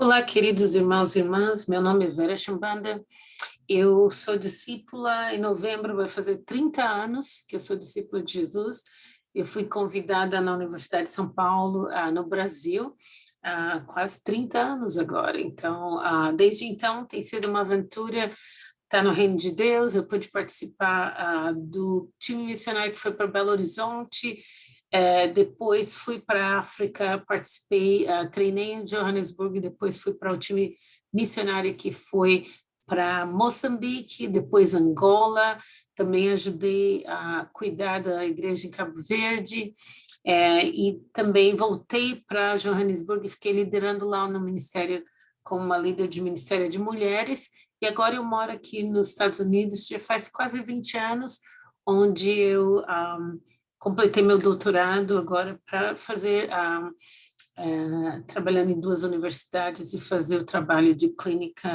Olá, queridos irmãos e irmãs, meu nome é Vera Chambanda, eu sou discípula, em novembro vai fazer 30 anos que eu sou discípula de Jesus. Eu fui convidada na Universidade de São Paulo, no Brasil, há quase 30 anos agora, então, desde então tem sido uma aventura estar no Reino de Deus. Eu pude participar do time missionário que foi para Belo Horizonte. Depois fui para a África, participei, treinei em Johannesburg, depois fui para o time missionário que foi para Moçambique, depois Angola, também ajudei a cuidar da igreja em Cabo Verde, e também voltei para Johannesburg e fiquei liderando lá no ministério, como uma líder de ministério de mulheres, e agora eu moro aqui nos Estados Unidos, já faz quase 20 anos, onde eu completei meu doutorado agora para fazer, trabalhando em duas universidades e fazer o trabalho de clínica,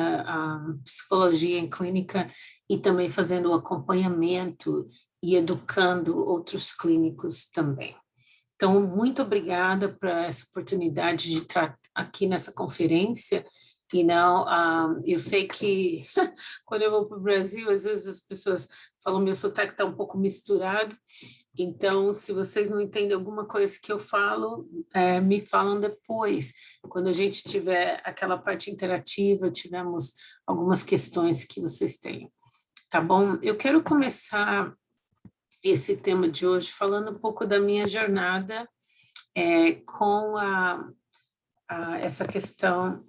psicologia em clínica, e também fazendo o acompanhamento e educando outros clínicos também. Então, muito obrigada por essa oportunidade de estar aqui nessa conferência. E não, eu sei que quando eu vou para o Brasil, às vezes as pessoas falam meu sotaque está um pouco misturado. Então, se vocês não entendem alguma coisa que eu falo, me falam depois. Quando a gente tiver aquela parte interativa, tivermos algumas questões que vocês tenham. Tá bom? Eu quero começar esse tema de hoje falando um pouco da minha jornada com essa questão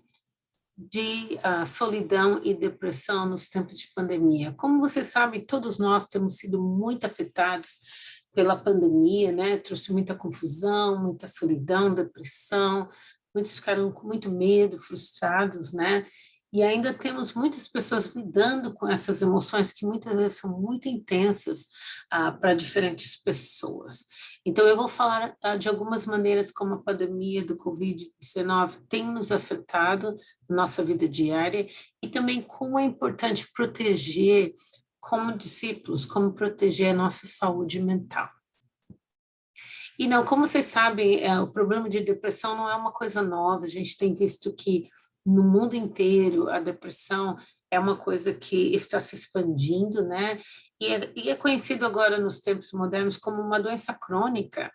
de solidão e depressão nos tempos de pandemia. Como vocês sabem, todos nós temos sido muito afetados pela pandemia, né? Trouxe muita confusão, muita solidão, depressão, muitos ficaram com muito medo, frustrados, né? E ainda temos muitas pessoas lidando com essas emoções que muitas vezes são muito intensas para diferentes pessoas. Então, eu vou falar de algumas maneiras como a pandemia do Covid-19 tem nos afetado na nossa vida diária e também como é importante proteger, como discípulos, como proteger a nossa saúde mental. E não, como vocês sabem, o problema de depressão não é uma coisa nova. A gente tem visto que no mundo inteiro a depressão é uma coisa que está se expandindo, né? E é conhecido agora nos tempos modernos como uma doença crônica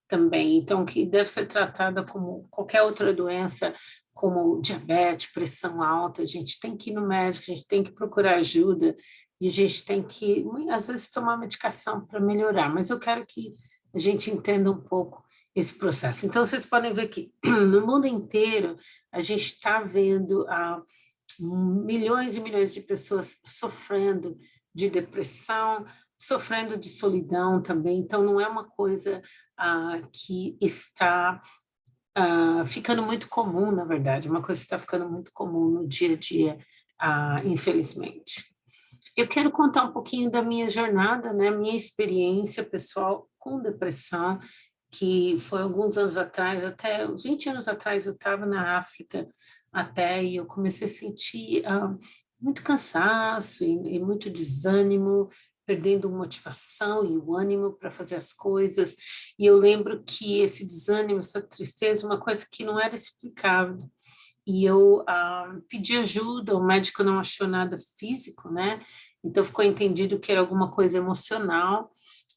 também, então que deve ser tratada como qualquer outra doença, como diabetes, pressão alta. A gente tem que ir no médico, a gente tem que procurar ajuda, e a gente tem que, às vezes, tomar medicação para melhorar, mas eu quero que a gente entenda um pouco esse processo. Então, vocês podem ver que no mundo inteiro a gente está vendo milhões e milhões de pessoas sofrendo de depressão, sofrendo de solidão também. Então, não é uma coisa que está ficando muito comum, na verdade, uma coisa que está ficando muito comum no dia a dia, infelizmente. Eu quero contar um pouquinho da minha jornada, né, minha experiência pessoal com depressão, que foi alguns anos atrás, até uns 20 anos atrás, eu estava na África até, e eu comecei a sentir muito cansaço e muito desânimo, perdendo motivação e o ânimo para fazer as coisas, e eu lembro que esse desânimo, essa tristeza, uma coisa que não era explicável, e eu pedi ajuda, o médico não achou nada físico, né? Então ficou entendido que era alguma coisa emocional,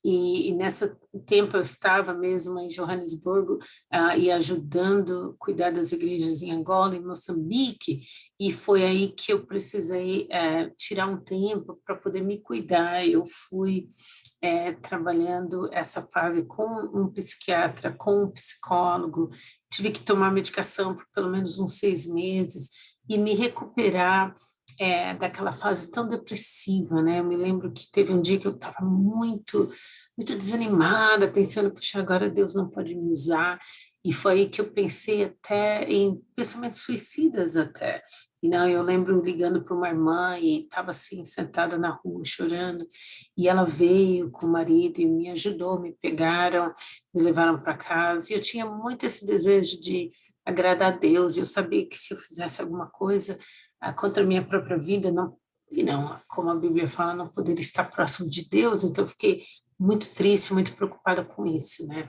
e nesse tempo eu estava mesmo em Johannesburgo e ajudando a cuidar das igrejas em Angola e Moçambique, e foi aí que eu precisei tirar um tempo para poder me cuidar. Eu fui trabalhando essa fase com um psiquiatra, com um psicólogo, tive que tomar medicação por pelo menos uns 6 meses e me recuperar daquela fase tão depressiva, né? Eu me lembro que teve um dia que eu estava muito, muito desanimada, pensando, puxa, agora Deus não pode me usar, e foi aí que eu pensei até em pensamentos suicidas até. E não, eu lembro ligando para uma irmã e estava assim, sentada na rua, chorando, e ela veio com o marido e me ajudou, me pegaram, me levaram para casa, e eu tinha muito esse desejo de agradar a Deus, e eu sabia que se eu fizesse alguma coisa contra a minha própria vida, não, e não, como a Bíblia fala, não poderia estar próximo de Deus, então eu fiquei muito triste, muito preocupada com isso, né?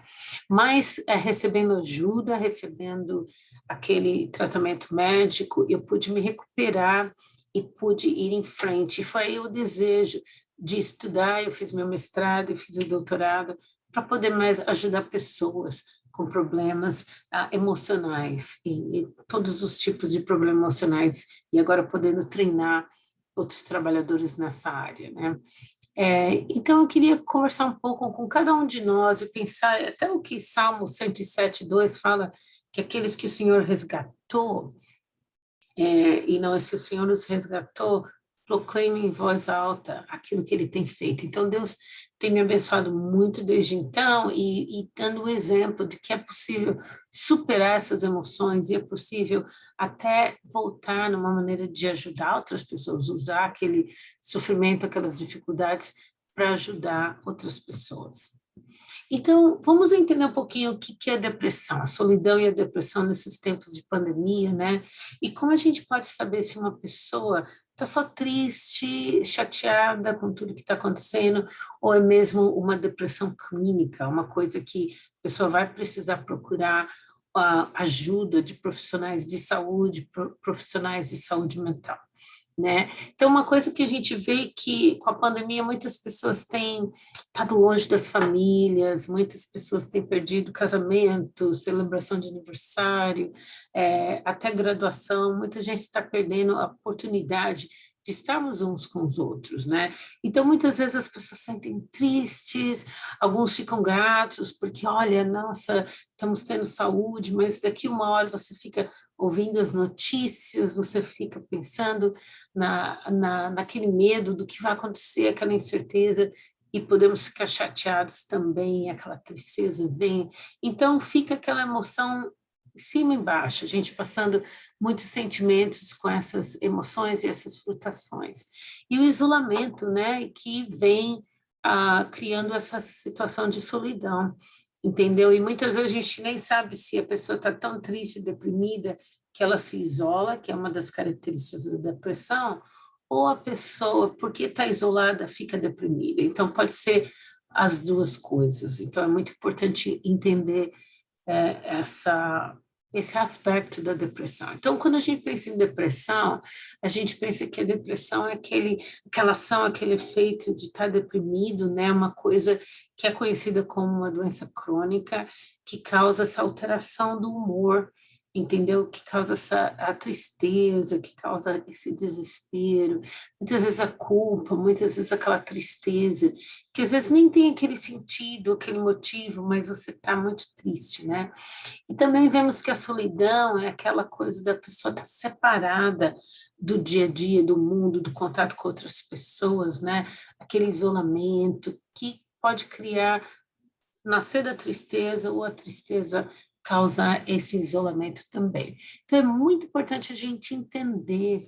Mas recebendo ajuda, recebendo aquele tratamento médico, eu pude me recuperar e pude ir em frente. E foi aí o desejo de estudar, eu fiz meu mestrado, eu fiz o doutorado, para poder mais ajudar pessoas com problemas emocionais e todos os tipos de problemas emocionais, e agora podendo treinar outros trabalhadores nessa área, né? Então, eu queria conversar um pouco com cada um de nós e pensar até o que Salmo 107:2 fala, que aqueles que o Senhor resgatou, e não, se o Senhor nos resgatou, proclame em voz alta aquilo que Ele tem feito. Então, Deus tem me abençoado muito desde então e dando um exemplo de que é possível superar essas emoções e é possível até voltar numa maneira de ajudar outras pessoas, usar aquele sofrimento, aquelas dificuldades para ajudar outras pessoas. Então, vamos entender um pouquinho o que é depressão, a solidão e a depressão nesses tempos de pandemia, né? E como a gente pode saber se uma pessoa está só triste, chateada com tudo que está acontecendo, ou é mesmo uma depressão clínica, uma coisa que a pessoa vai precisar procurar ajuda de profissionais de saúde, profissionais de saúde mental, né? Então, uma coisa que a gente vê que com a pandemia muitas pessoas têm estado longe das famílias, muitas pessoas têm perdido casamento, celebração de aniversário, até graduação, muita gente está perdendo a oportunidade de estarmos uns com os outros, né? Então, muitas vezes as pessoas se sentem tristes, alguns ficam gratos, porque, olha, nossa, estamos tendo saúde, mas daqui uma hora você fica ouvindo as notícias, você fica pensando naquele medo do que vai acontecer, aquela incerteza, e podemos ficar chateados também, aquela tristeza vem. Então, fica aquela emoção cima e embaixo, a gente passando muitos sentimentos com essas emoções e essas flutuações. E o isolamento, né, que vem criando essa situação de solidão, entendeu? E muitas vezes a gente nem sabe se a pessoa está tão triste, deprimida, que ela se isola, que é uma das características da depressão, ou a pessoa, porque está isolada, fica deprimida. Então, pode ser as duas coisas. Então, é muito importante entender esse aspecto da depressão. Então, quando a gente pensa em depressão, a gente pensa que a depressão é aquela ação, aquele efeito de estar deprimido, né? Uma coisa que é conhecida como uma doença crônica, que causa essa alteração do humor, entendeu? Que causa a tristeza, que causa esse desespero, muitas vezes a culpa, muitas vezes aquela tristeza, que às vezes nem tem aquele sentido, aquele motivo, mas você está muito triste, né? E também vemos que a solidão é aquela coisa da pessoa estar separada do dia a dia, do mundo, do contato com outras pessoas, né? Aquele isolamento que pode criar, nascer da tristeza ou a tristeza causar esse isolamento também. Então, é muito importante a gente entender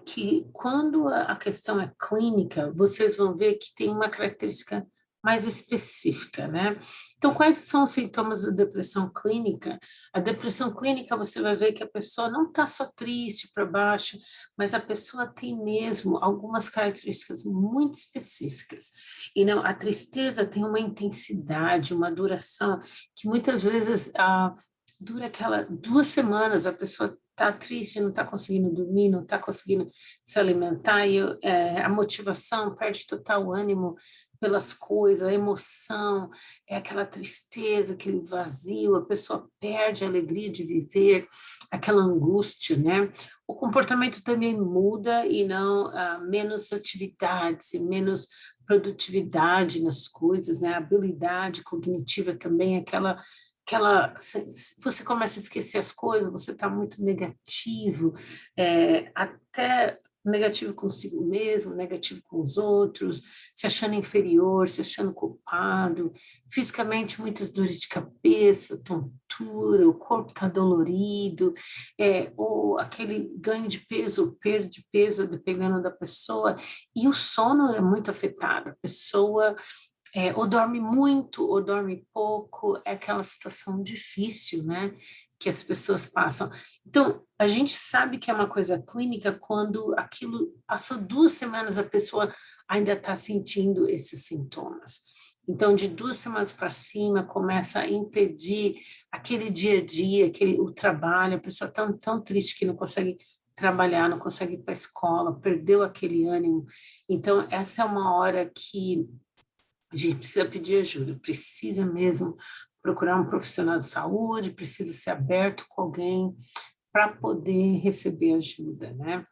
que quando a questão é clínica, vocês vão ver que tem uma característica mais específica, né? Então, quais são os sintomas da depressão clínica? A depressão clínica, você vai ver que a pessoa não está só triste para baixo, mas a pessoa tem mesmo algumas características muito específicas. E não, a tristeza tem uma intensidade, uma duração, que muitas vezes dura aquela 2 semanas, a pessoa está triste, não está conseguindo dormir, não está conseguindo se alimentar, e a motivação perde total ânimo pelas coisas, a emoção, aquela tristeza, aquele vazio, a pessoa perde a alegria de viver, aquela angústia, né? O comportamento também muda e não menos atividades e menos produtividade nas coisas, né? A habilidade cognitiva também, você começa a esquecer as coisas, você está muito negativo, até negativo consigo mesmo, negativo com os outros, se achando inferior, se achando culpado, fisicamente muitas dores de cabeça, tontura, o corpo está dolorido, ou aquele ganho de peso, ou perda de peso, dependendo da pessoa, e o sono é muito afetado, a pessoa ou dorme muito, ou dorme pouco, é aquela situação difícil, né, que as pessoas passam. Então, a gente sabe que é uma coisa clínica quando aquilo passou 2 semanas, a pessoa ainda está sentindo esses sintomas. Então, de 2 semanas para cima, começa a impedir aquele dia a dia, o trabalho, a pessoa tão triste que não consegue trabalhar, não consegue ir para a escola, perdeu aquele ânimo. Então, essa é uma hora que a gente precisa pedir ajuda, precisa mesmo procurar um profissional de saúde, precisa ser aberto com alguém para poder receber ajuda, né?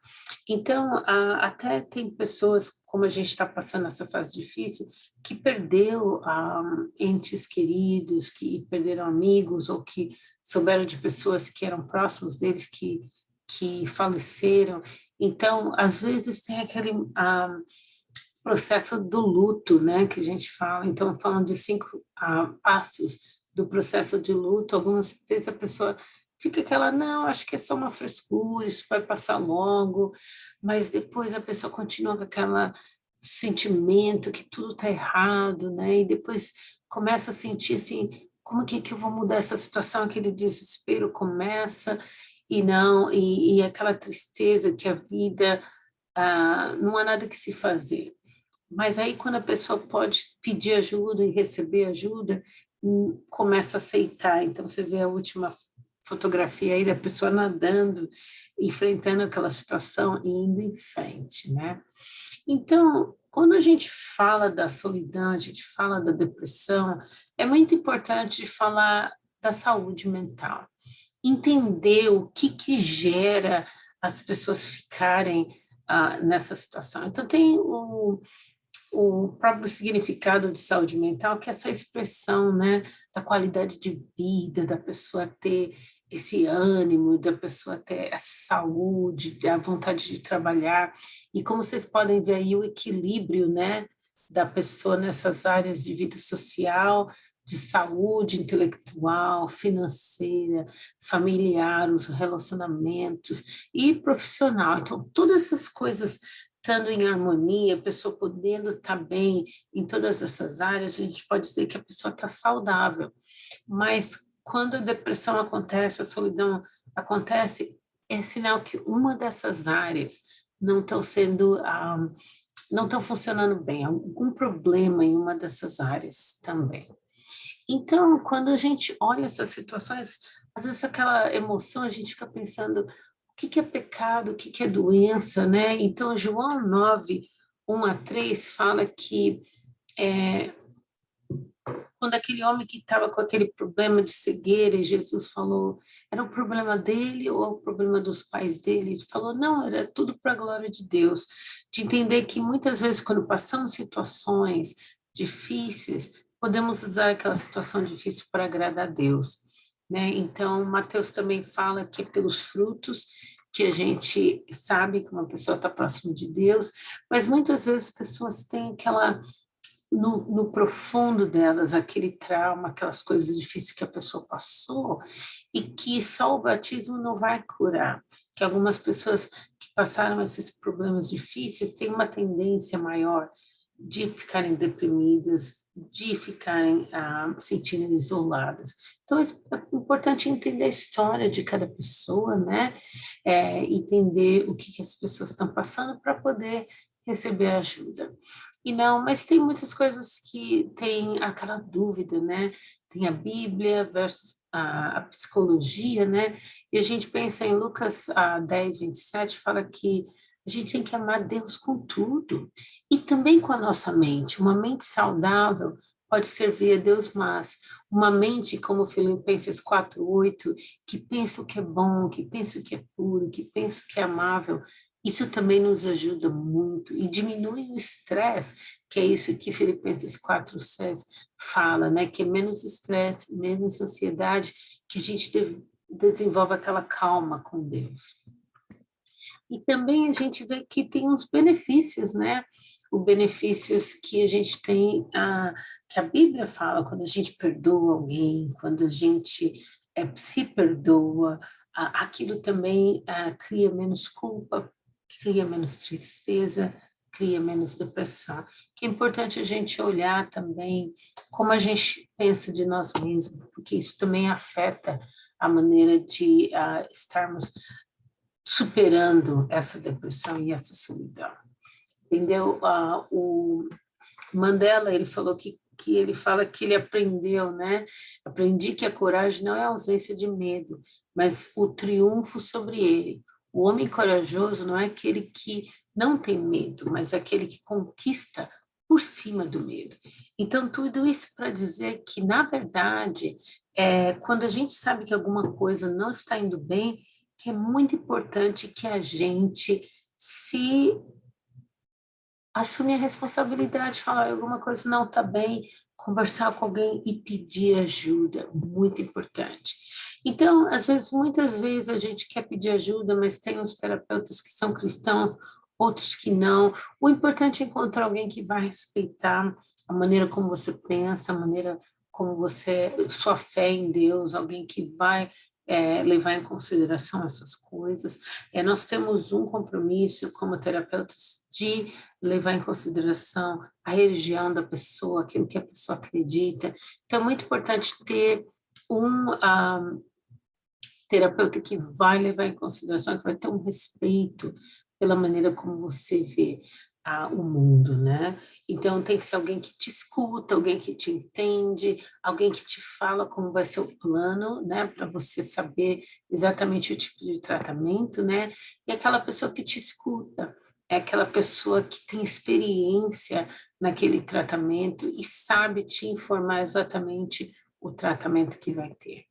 Então, até tem pessoas, como a gente está passando essa fase difícil, que perdeu entes queridos, que perderam amigos, ou que souberam de pessoas que eram próximos deles que faleceram. Então, às vezes tem aquele processo do luto, né, que a gente fala. Então, falando de 5 passos do processo de luto, algumas vezes a pessoa fica aquela, não, acho que é só uma frescura, isso vai passar logo, mas depois a pessoa continua com aquele sentimento que tudo está errado, né, e depois começa a sentir assim, como que eu vou mudar essa situação, aquele desespero começa, e não, e aquela tristeza que a vida, não há nada que se fazer. Mas aí, quando a pessoa pode pedir ajuda e receber ajuda, começa a aceitar. Então, você vê a última fotografia aí da pessoa nadando, enfrentando aquela situação e indo em frente, né? Então, quando a gente fala da solidão, a gente fala da depressão, é muito importante falar da saúde mental. Entender o que gera as pessoas ficarem nessa situação. Então, tem o próprio significado de saúde mental, que é essa expressão, né, da qualidade de vida, da pessoa ter esse ânimo, da pessoa ter essa saúde, a vontade de trabalhar, e como vocês podem ver aí o equilíbrio, né, da pessoa nessas áreas de vida social, de saúde intelectual, financeira, familiar, os relacionamentos e profissional. Então, todas essas coisas estando em harmonia, a pessoa podendo estar bem em todas essas áreas, a gente pode dizer que a pessoa está saudável. Mas quando a depressão acontece, a solidão acontece, é sinal que uma dessas áreas não estão sendo, não estão funcionando bem, algum problema em uma dessas áreas também. Então, quando a gente olha essas situações, às vezes aquela emoção, a gente fica pensando, o que é pecado, o que é doença, né? Então, João 9, 1 a 3 fala que quando aquele homem que estava com aquele problema de cegueira, e Jesus falou, era o problema dele ou o problema dos pais dele? Ele falou, não, era tudo para a glória de Deus. De entender que muitas vezes, quando passamos situações difíceis, podemos usar aquela situação difícil para agradar a Deus, né? Então, Mateus também fala que é pelos frutos que a gente sabe que uma pessoa está próxima de Deus, mas muitas vezes as pessoas têm aquela no profundo delas, aquele trauma, aquelas coisas difíceis que a pessoa passou e que só o batismo não vai curar. Que algumas pessoas que passaram esses problemas difíceis têm uma tendência maior de ficarem deprimidas, de ficarem sentindo isoladas. Então, é importante entender a história de cada pessoa, né? Entender o que as pessoas estão passando para poder receber ajuda. E não, mas tem muitas coisas que tem aquela dúvida, né? Tem a Bíblia versus a psicologia, né? E a gente pensa em Lucas 10, 27, fala que a gente tem que amar Deus com tudo e também com a nossa mente. Uma mente saudável pode servir a Deus, mas uma mente como Filipenses 4:8, que pensa o que é bom, que pensa o que é puro, que pensa o que é amável, isso também nos ajuda muito e diminui o estresse, que é isso que Filipenses 4:6 fala, né? Que é menos estresse, menos ansiedade, que a gente desenvolve aquela calma com Deus. E também a gente vê que tem uns benefícios, né? Os benefícios que a gente tem, que a Bíblia fala, quando a gente perdoa alguém, quando a gente se perdoa, aquilo também cria menos culpa, cria menos tristeza, cria menos depressão. Que é importante a gente olhar também como a gente pensa de nós mesmos, porque isso também afeta a maneira de estarmos superando essa depressão e essa solidão. Entendeu? O Mandela, ele falou que ele fala que ele aprendeu, né? Aprendi que a coragem não é a ausência de medo, mas o triunfo sobre ele. O homem corajoso não é aquele que não tem medo, mas aquele que conquista por cima do medo. Então, tudo isso para dizer que, na verdade, quando a gente sabe que alguma coisa não está indo bem, que é muito importante que a gente se assumir a responsabilidade, falar alguma coisa não está bem, conversar com alguém e pedir ajuda, muito importante. Então, às vezes, muitas vezes a gente quer pedir ajuda, mas tem uns terapeutas que são cristãos, outros que não. O importante é encontrar alguém que vai respeitar a maneira como você pensa, a maneira como você, sua fé em Deus, alguém que vai levar em consideração essas coisas. Nós temos um compromisso como terapeutas de levar em consideração a religião da pessoa, aquilo que a pessoa acredita. Então, é muito importante ter um terapeuta que vai levar em consideração, que vai ter um respeito pela maneira como você vê o mundo, né? Então, tem que ser alguém que te escuta, alguém que te entende, alguém que te fala como vai ser o plano, né? Para você saber exatamente o tipo de tratamento, né? E aquela pessoa que te escuta, é aquela pessoa que tem experiência naquele tratamento e sabe te informar exatamente o tratamento que vai ter.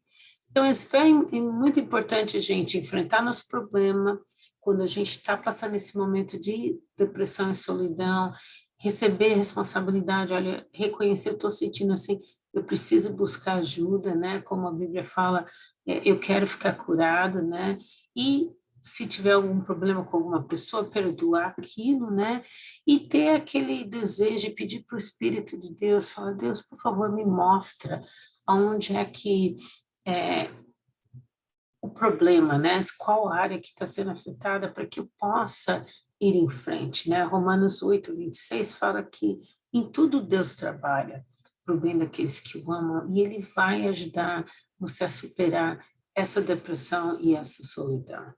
Então, é muito importante a gente enfrentar nosso problema, quando a gente está passando esse momento de depressão e solidão, receber responsabilidade, olha, reconhecer, eu estou sentindo assim, eu preciso buscar ajuda, né? Como a Bíblia fala, eu quero ficar curado, né? E se tiver algum problema com alguma pessoa, perdoar aquilo, né? E ter aquele desejo de pedir para o Espírito de Deus, falar, Deus, por favor, me mostra aonde é que o problema, né? Qual área que está sendo afetada para que eu possa ir em frente, né? Romanos 8:26 fala que em tudo Deus trabalha para o bem daqueles que o amam e Ele vai ajudar você a superar essa depressão e essa solidão.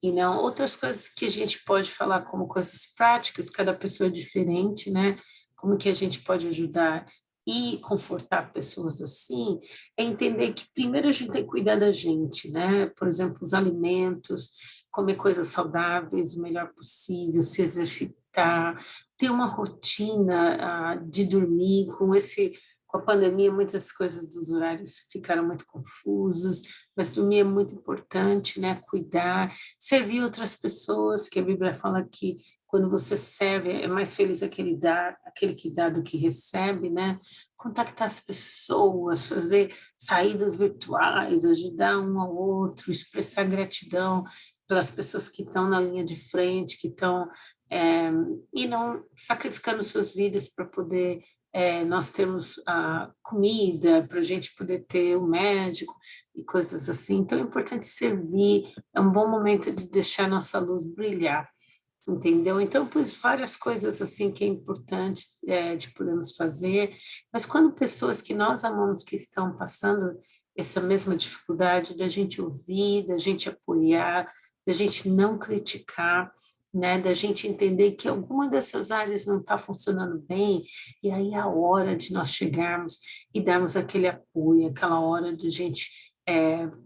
E não outras coisas que a gente pode falar como coisas práticas, cada pessoa é diferente, né? Como que a gente pode ajudar e confortar pessoas assim, é entender que primeiro a gente tem que cuidar da gente, né? Por exemplo, os alimentos, comer coisas saudáveis o melhor possível, se exercitar, ter uma rotina de dormir com a pandemia, muitas coisas dos horários ficaram muito confusas, mas dormir é muito importante, né? Cuidar, servir outras pessoas, que a Bíblia fala que quando você serve, é mais feliz aquele que dá do que recebe, né? Contactar as pessoas, fazer saídas virtuais, ajudar um ao outro, expressar gratidão pelas pessoas que estão na linha de frente, que estão e não sacrificando suas vidas para poder nós termos a comida, para a gente poder ter o médico e coisas assim. Então, é importante servir, é um bom momento de deixar nossa luz brilhar, entendeu? Então, pois várias coisas assim que é importante de podermos fazer, mas quando pessoas que nós amamos que estão passando essa mesma dificuldade, da gente ouvir, da gente apoiar, da gente não criticar, né, da gente entender que alguma dessas áreas não está funcionando bem, e aí é a hora de nós chegarmos e darmos aquele apoio, aquela hora de a gente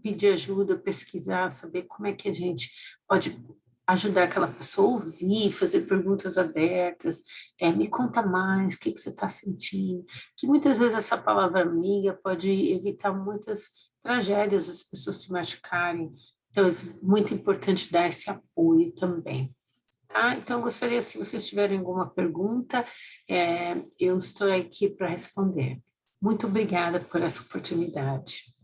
pedir ajuda, pesquisar, saber como é que a gente pode ajudar aquela pessoa a ouvir, fazer perguntas abertas, me conta mais, o que você está sentindo, que muitas vezes essa palavra amiga pode evitar muitas tragédias, as pessoas se machucarem, então é muito importante dar esse apoio também. Tá? Então, gostaria, se vocês tiverem alguma pergunta, eu estou aqui para responder. Muito obrigada por essa oportunidade.